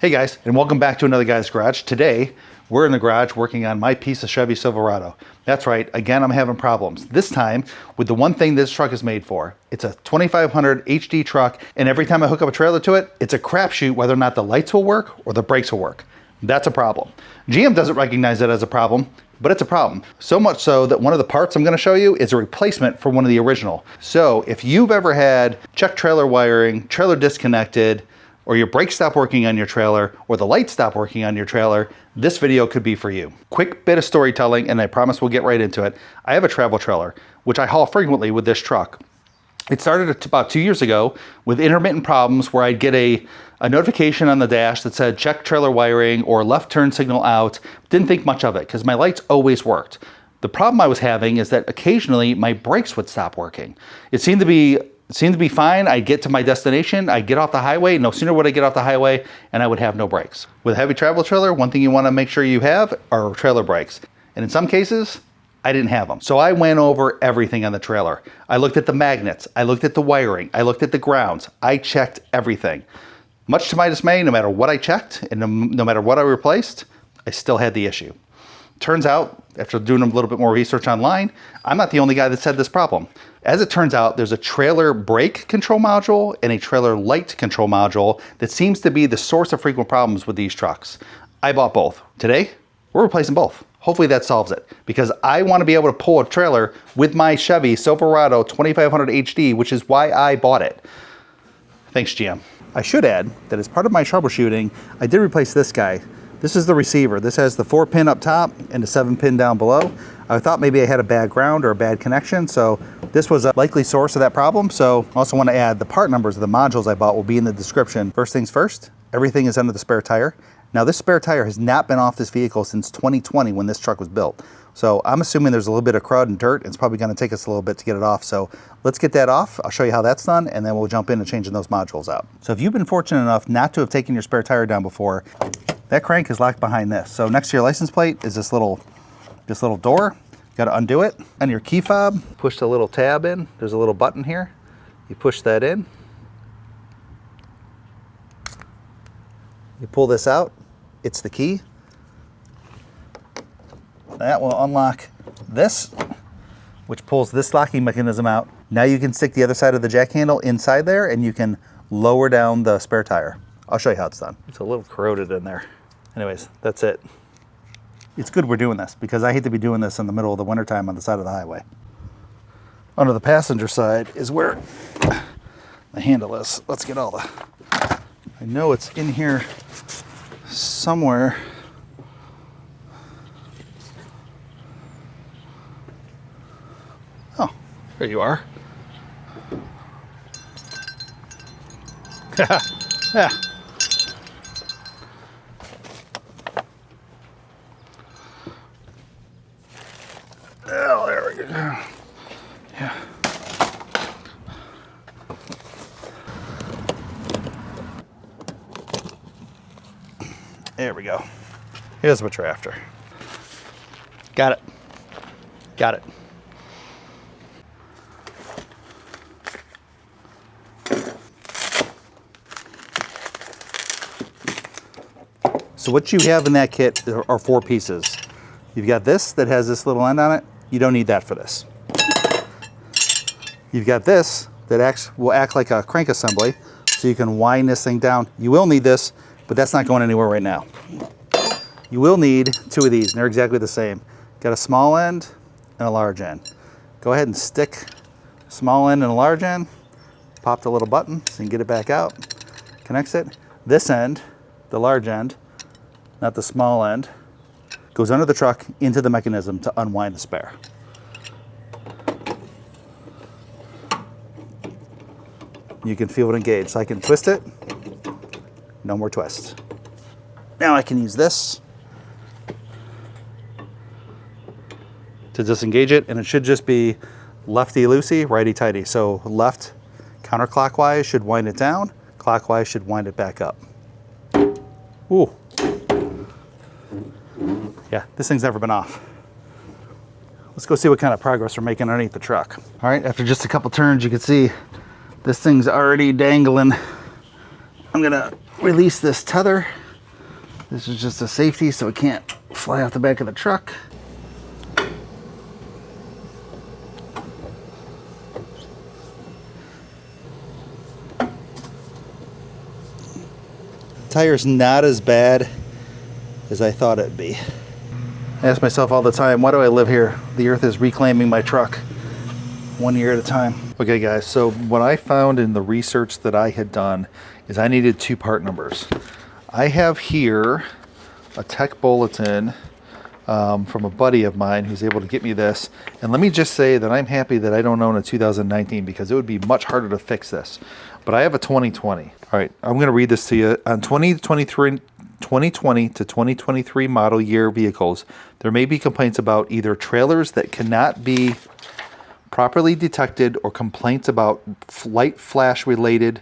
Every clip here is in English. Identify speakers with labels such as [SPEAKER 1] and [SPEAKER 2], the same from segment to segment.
[SPEAKER 1] Hey guys, and welcome back to another guy's garage. Today, we're in the garage working on my piece of Chevy Silverado. That's right, again, I'm having problems. This time, with the one thing this truck is made for. It's a 2500 HD truck, and every time I hook up a trailer to it, it's a crapshoot whether or not the lights will work or the brakes will work. That's a problem. GM doesn't recognize it as a problem, but it's a problem. So much so that one of the parts I'm gonna show you is a replacement for one of the original. So if you've ever had check trailer wiring, trailer disconnected, or your brakes stop working on your trailer, or the lights stop working on your trailer, this video could be for you. Quick bit of storytelling, and I promise we'll get right into it. I have a travel trailer, which I haul frequently with this truck. It started about 2 years ago with intermittent problems where I'd get a notification on the dash that said check trailer wiring or left turn signal out. Didn't think much of it because my lights always worked. The problem I was having is that occasionally my brakes would stop working. It seemed to be fine. I'd get to my destination, I'd get off the highway. No sooner would I get off the highway and I would have no brakes. With a heavy travel trailer, one thing you want to make sure you have are trailer brakes. And in some cases, I didn't have them. So I went over everything on the trailer. I looked at the magnets, I looked at the wiring, I looked at the grounds, I checked everything. Much to my dismay, no matter what I checked and no matter what I replaced, I still had the issue. Turns out, after doing a little bit more research online, I'm not the only guy that said this problem. As it turns out, there's a trailer brake control module and a trailer light control module that seems to be the source of frequent problems with these trucks. I bought both. Today, we're replacing both. Hopefully that solves it, because I want to be able to pull a trailer with my Chevy Silverado 2500 HD, which is why I bought it. Thanks, GM. I should add that as part of my troubleshooting, I did replace this guy. This is the receiver. This has the 4-pin up top and the 7-pin down below. I thought maybe I had a bad ground or a bad connection, so this was a likely source of that problem. So I also want to add the part numbers of the modules I bought will be in the description. First things first, everything is under the spare tire. Now this spare tire has not been off this vehicle since 2020 when this truck was built. So I'm assuming there's a little bit of crud and dirt, and it's probably going to take us a little bit to get it off. So let's get that off. I'll show you how that's done, and then we'll jump into changing those modules out. So if you've been fortunate enough not to have taken your spare tire down before, that crank is locked behind this. So next to your license plate is this little door. You got to undo it. On your key fob, push the little tab in. There's a little button here. You push that in. You pull this out. It's the key. That will unlock this, which pulls this locking mechanism out. Now you can stick the other side of the jack handle inside there and you can lower down the spare tire. I'll show you how it's done. It's a little corroded in there. Anyways, that's it. It's good we're doing this because I hate to be doing this in the middle of the wintertime on the side of the highway. Under the passenger side is where the handle is. Let's get all the... I know it's in here somewhere. Oh, there you are. Yeah. Oh, there we go. Yeah. There we go. Here's what you're after. Got it. Got it. So what you have in that kit are 4 pieces. You've got this that has this little end on it. You don't need that for this. You've got this that will act like a crank assembly, so you can wind this thing down. You will need this, but that's not going anywhere right now. You will need 2 of these, and they're exactly the same. Got a small end and a large end. Go ahead and stick a small end and a large end, pop the little button so you can get it back out, connects it. This end, the large end, not the small end, goes under the truck into the mechanism to unwind the spare. You can feel it engage. So I can twist it, no more twists. Now I can use this to disengage it, and it should just be lefty-loosey, righty-tighty. So left counterclockwise should wind it down, clockwise should wind it back up. Ooh. Yeah, this thing's never been off. Let's go see what kind of progress we're making underneath the truck. All right, after just a couple turns, you can see this thing's already dangling. I'm gonna release this tether This is just a safety so it can't fly off the back of the truck. Tire's not as bad as I thought it'd be. I ask myself all the time, why do I live here? The earth is reclaiming my truck 1 year at a time. Okay guys, so what I found in the research that I had done is I needed 2 part numbers. I have here a tech bulletin from a buddy of mine who's able to get me this. And let me just say that I'm happy that I don't own a 2019 because it would be much harder to fix this. But I have a 2020. All right, I'm gonna read this to you. On 2020 to 2023 model year vehicles, there may be complaints about either trailers that cannot be properly detected or complaints about light flash related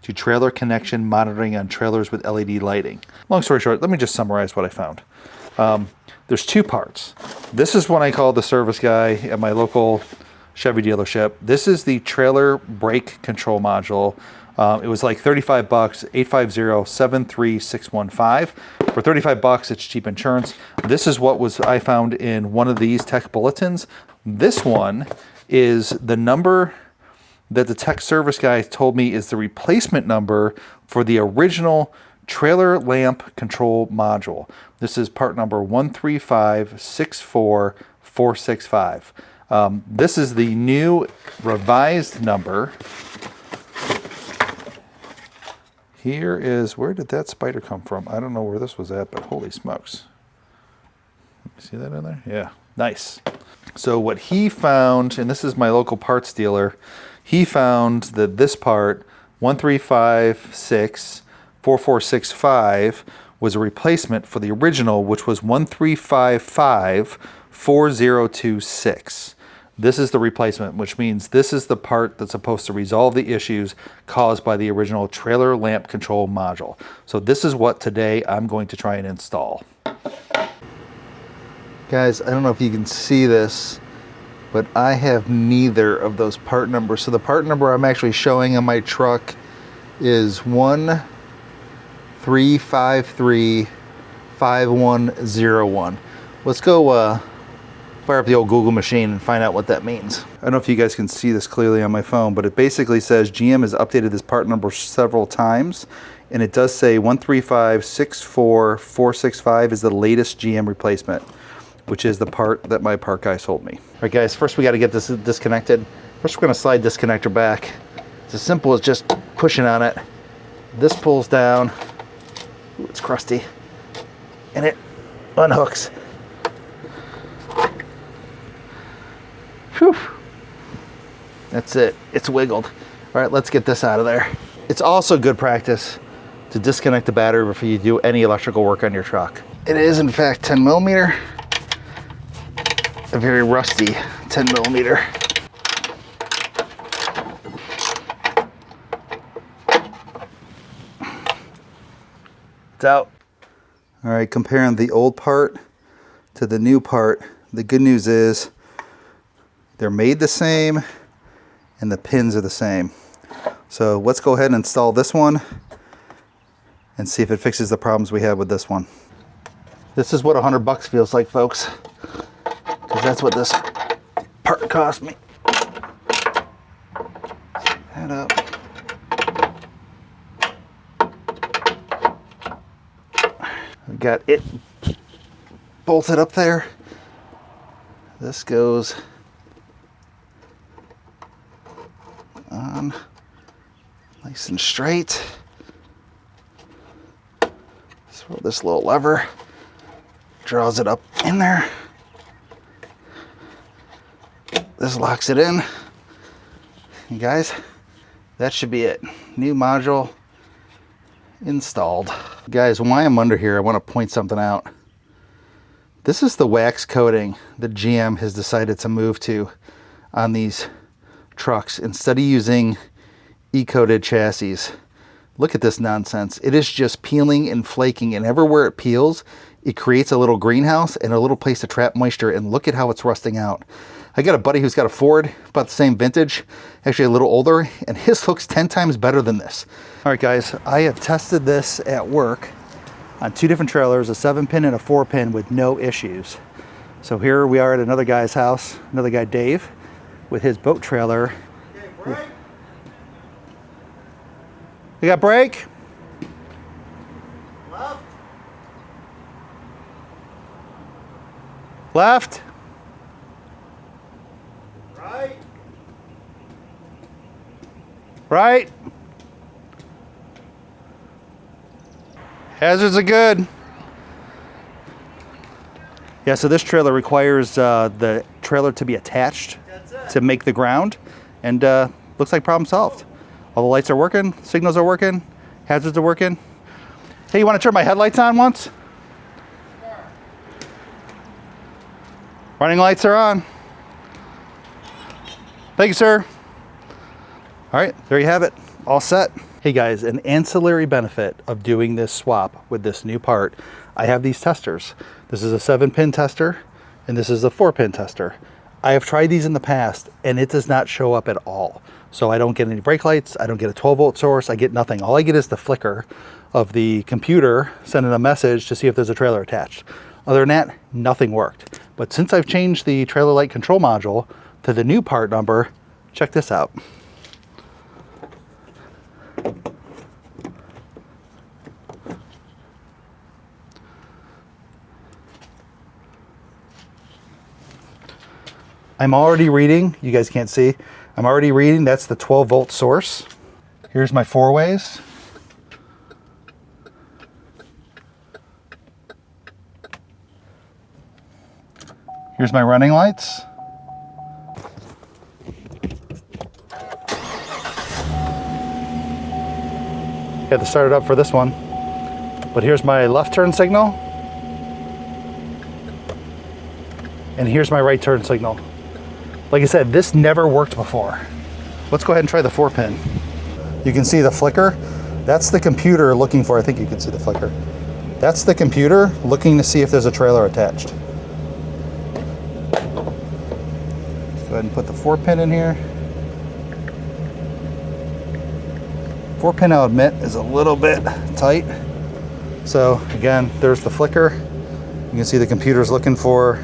[SPEAKER 1] to trailer connection monitoring on trailers with LED lighting. Long story short, let me just summarize what I found. There's 2 parts. This is what I call the service guy at my local Chevy dealership. This is the trailer brake control module. It was like 35 bucks, 850-73615. For 35 bucks, it's cheap insurance. This is what I found in one of these tech bulletins. This one is the number that the tech service guy told me is the replacement number for the original trailer lamp control module. This is part number 13564465. This is the new revised number. Here is, where did that spider come from? I don't know where this was at, but holy smokes. See that in there? Yeah, nice. So what he found, and this is my local parts dealer, he found that this part, 13564465, was a replacement for the original, which was 13554026. This is the replacement, which means this is the part that's supposed to resolve the issues caused by the original trailer lamp control module. So this is what today I'm going to try and install. Guys, I don't know if you can see this, but I have neither of those part numbers. So the part number I'm actually showing on my truck is 13535101. Let's go fire up the old Google machine and find out what that means. I don't know if you guys can see this clearly on my phone, but it basically says GM has updated this part number several times, and it does say 13564465 is the latest GM replacement, which is the part that my part guy sold me. All right guys, first we got to get this disconnected. First we're going to slide this connector back. It's as simple as just pushing on it. This pulls down. Ooh, it's crusty. And it unhooks. Whew. That's it. It's wiggled. All right, let's get this out of there. It's also good practice to disconnect the battery before you do any electrical work on your truck. It is in fact 10 millimeter. A very rusty 10 millimeter. It's out. All right, comparing the old part to the new part, the good news is they're made the same and the pins are the same. So let's go ahead and install this one and see if it fixes the problems we had with this one. This is what $100 feels like, folks, because that's what this part cost me. Head up. We got it bolted up there. This goes on nice and straight. So this little lever draws it up in there. This locks it in. And guys, that should be it. New module installed. Guys, while I'm under here, I want to point something out. This is the wax coating that GM has decided to move to on these trucks instead of using E-coated chassis. Look at this nonsense. It is just peeling and flaking, and everywhere it peels, it creates a little greenhouse and a little place to trap moisture, and look at how it's rusting out. I got a buddy who's got a Ford, about the same vintage, actually a little older, and his looks 10 times better than this. All right guys, I have tested this at work on 2 different trailers, a 7-pin and a 4-pin with no issues. So here we are at another guy's house, another guy, Dave, with his boat trailer.
[SPEAKER 2] Okay, brake.
[SPEAKER 1] You got brake?
[SPEAKER 2] Left.
[SPEAKER 1] Left?
[SPEAKER 2] Right.
[SPEAKER 1] Right? Hazards are good. Yeah, so this trailer requires the trailer to be attached to make the ground, and looks like problem solved. All the lights are working, signals are working, hazards are working. Hey, you want to turn my headlights on once?
[SPEAKER 2] Sure.
[SPEAKER 1] Running lights are on. Thank you, sir. All right, there you have it, all set. Hey guys, an ancillary benefit of doing this swap with this new part, I have these testers. This is a 7-pin tester, and this is a 4-pin tester. I have tried these in the past, and it does not show up at all. So I don't get any brake lights, I don't get a 12-volt source, I get nothing. All I get is the flicker of the computer sending a message to see if there's a trailer attached. Other than that, nothing worked. But since I've changed the trailer light control module to the new part number, check this out. I'm already reading, you guys can't see, I'm already reading, that's the 12-volt source. Here's my 4-ways. Here's my running lights. Had to start it up for this one. But here's my left turn signal. And here's my right turn signal. Like I said, this never worked before. Let's go ahead and try the 4-pin. You can see the flicker. That's the computer looking for, I think you can see the flicker. That's the computer looking to see if there's a trailer attached. Let's go ahead and put the 4-pin in here. 4-pin, I'll admit, is a little bit tight. So again, there's the flicker. You can see the computer's looking for,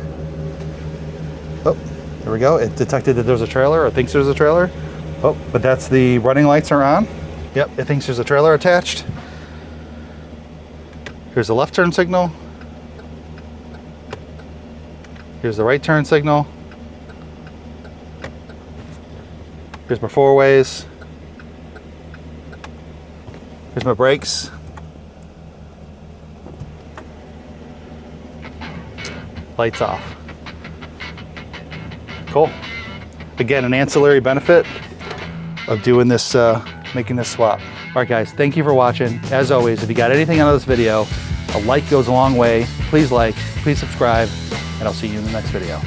[SPEAKER 1] oh, there we go. It detected that there's a trailer, or thinks there's a trailer. Oh, but that's the running lights are on. Yep, it thinks there's a trailer attached. Here's the left turn signal. Here's the right turn signal. Here's my 4-ways. Here's my brakes. Lights off. Cool. Again, an ancillary benefit of doing this, making this swap. All right, guys, thank you for watching. As always, if you got anything out of this video, a like goes a long way. Please like, please subscribe, and I'll see you in the next video.